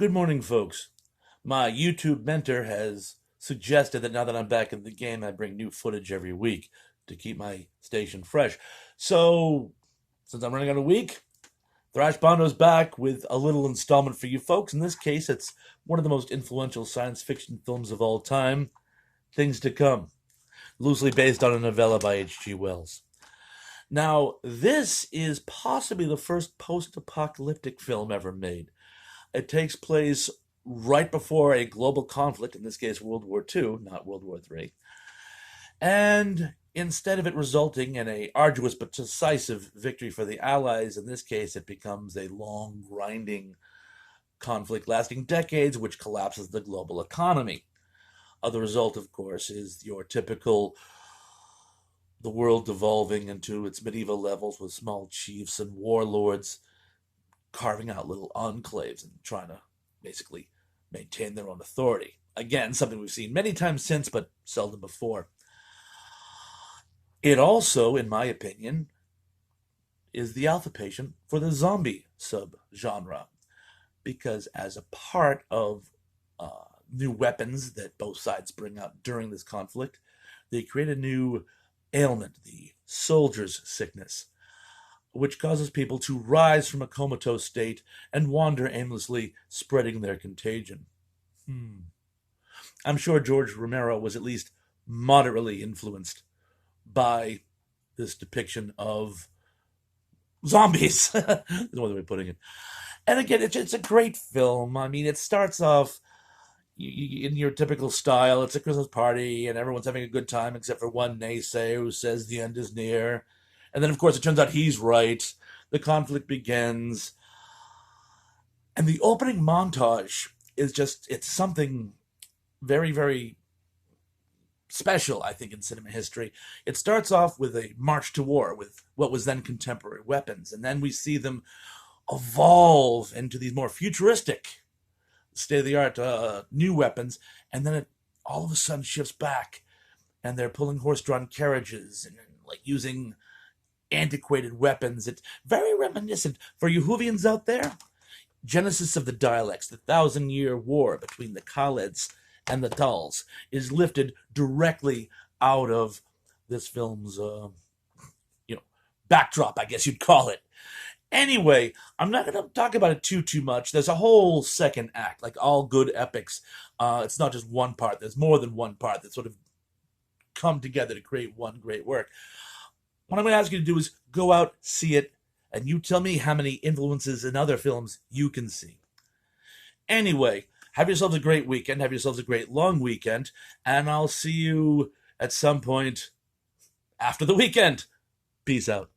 Good morning, folks. My YouTube mentor has suggested that now that I'm back in the game, I bring new footage every week to keep my station fresh. So, since I'm running out of week, Thrash Bondo's back with a little installment for you folks. In this case, it's one of the most influential science fiction films of all time, Things to Come, loosely based on a novella by H.G. Wells. Now, this is possibly the first post-apocalyptic film ever made. It takes place right before a global conflict, in this case World War II, not World War III. And instead of it resulting in a arduous but decisive victory for the Allies, in this case it becomes a long, grinding conflict lasting decades, which collapses the global economy. The result, of course, is your typical the world devolving into its medieval levels with small chiefs and warlords carving out little enclaves and trying to basically maintain their own authority. Again, something we've seen many times since, but seldom before. It also, in my opinion, is the alpha patient for the zombie subgenre, because as a part of new weapons that both sides bring out during this conflict, they create a new ailment, the soldier's sickness, which causes people to rise from a comatose state and wander aimlessly, spreading their contagion. I'm sure George Romero was at least moderately influenced by this depiction of zombies. That's one way of putting it. And again, it's a great film. I mean, it starts off in your typical style. It's a Christmas party, and everyone's having a good time except for one naysayer who says the end is near. And then, of course, it turns out he's right. The conflict begins. And the opening montage is it's something very, very special, I think, in cinema history. It starts off with a march to war with what was then contemporary weapons. And then we see them evolve into these more futuristic, state-of-the-art new weapons. And then it all of a sudden shifts back. And they're pulling horse-drawn carriages and like using antiquated weapons. It's very reminiscent for you Whovians out there. Genesis of the dialects, the 1,000-year war between the Khaleds and the Dals, is lifted directly out of this film's, backdrop, I guess you'd call it. Anyway, I'm not going to talk about it too much. There's a whole second act, like all good epics. It's not just one part. There's more than one part that sort of come together to create one great work. What I'm going to ask you to do is go out, see it, and you tell me how many influences in other films you can see. Anyway, have yourselves a great weekend. Have yourselves a great long weekend. And I'll see you at some point after the weekend. Peace out.